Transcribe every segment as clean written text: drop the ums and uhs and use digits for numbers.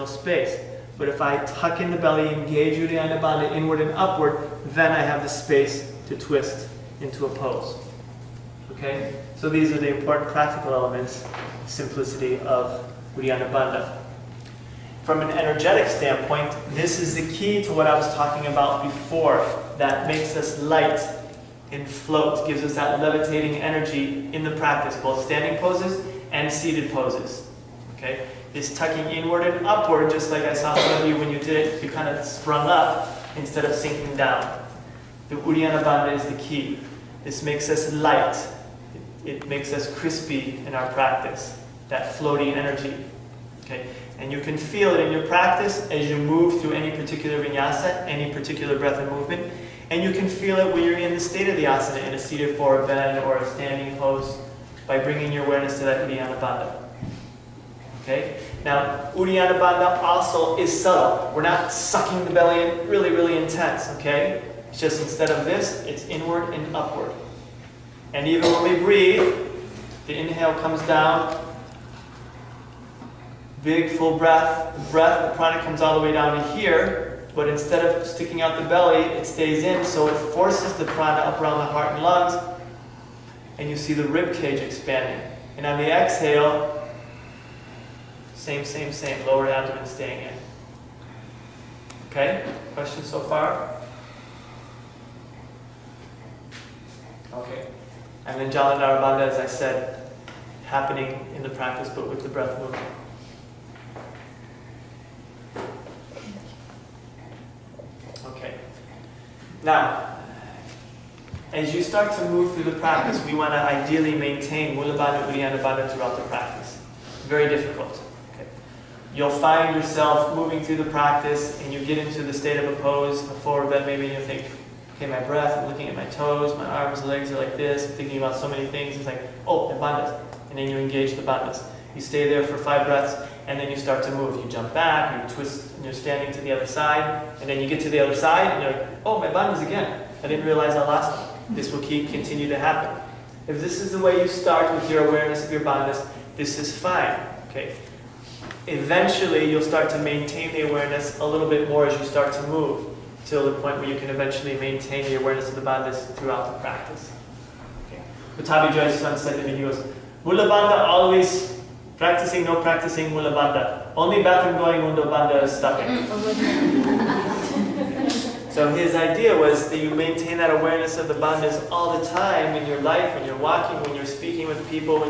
space. But if I tuck in the belly, engage Uddiyana Bandha inward and upward, then I have the space to twist into a pose. Okay? So these are the important practical elements, simplicity of Uddiyana Bandha. From an energetic standpoint, this is the key to what I was talking about before, that makes us light and float, gives us that levitating energy in the practice, both standing poses and seated poses. Okay? This tucking inward and upward, just like I saw some of you when you did it, you kind of sprung up instead of sinking down. The Uddiyana Bandha is the key. This makes us light. It makes us crispy in our practice, that floaty energy. Okay? And you can feel it in your practice as you move through any particular vinyasa, any particular breath and movement. And you can feel it when you're in the state of the asana, in a seated forward bend or a standing pose, by bringing your awareness to that Uddiyana Bandha. Okay? Now, Uddiyana Bandha also is subtle. We're not sucking the belly in really, really intense. Okay? It's just instead of this, it's inward and upward. And even when we breathe, the inhale comes down. Big, full breath. The prana comes all the way down to here, but instead of sticking out the belly, it stays in, so it forces the prana up around the heart and lungs, and you see the rib cage expanding. And on the exhale, same, lower abdomen staying in. Okay? Questions so far? Okay. And then Jalandhara Bandha, as I said, happening in the practice, but with the breath movement. Okay. Now, as you start to move through the practice, we want to ideally maintain Mula Bandha, Uddiyana Bandha throughout the practice. Very difficult. Okay. You'll find yourself moving through the practice, and you get into the state of a pose, a forward bend, maybe, and you think, okay, my breath, I'm looking at my toes, my arms, legs are like this, I'm thinking about so many things. It's like, oh, the bandhas. And then you engage the bandhas. You stay there for 5 breaths, and then you start to move. You jump back, you twist, and you're standing to the other side, and then you get to the other side, and you're like, oh, my bandhas again. I didn't realize I lost them. This will continue to happen. If this is the way you start with your awareness of your bandhas, this is fine. Okay. Eventually, you'll start to maintain the awareness a little bit more as you start to move, till the point where you can eventually maintain the awareness of the bandhas throughout the practice. Okay. Patabi Joy's son said to me, he goes, Mula Bandha always practicing, no practicing Mula Bandha. Only bathroom going Mula Bandha is stopping. So his idea was that you maintain that awareness of the bandhas all the time in your life, when you're walking, when you're speaking with people,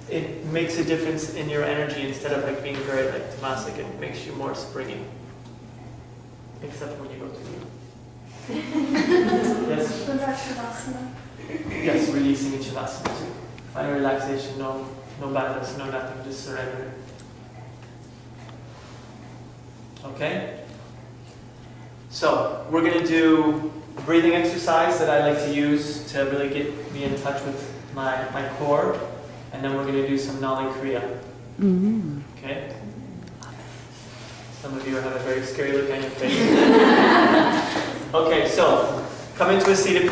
it makes a difference in your energy instead of like being very like tamasic. It makes you more springy. Except when you go to the yes? What about Shavasana? Yes, releasing in Shavasana too. Final relaxation, no bandhas, no nothing, just surrender. Okay? So, we're going to do a breathing exercise that I like to use to really get me in touch with my core. And then we're going to do some Nali Kriya. Mm-hmm. Okay? Some of you have a very scary look on your face. Okay, so come into a seated position.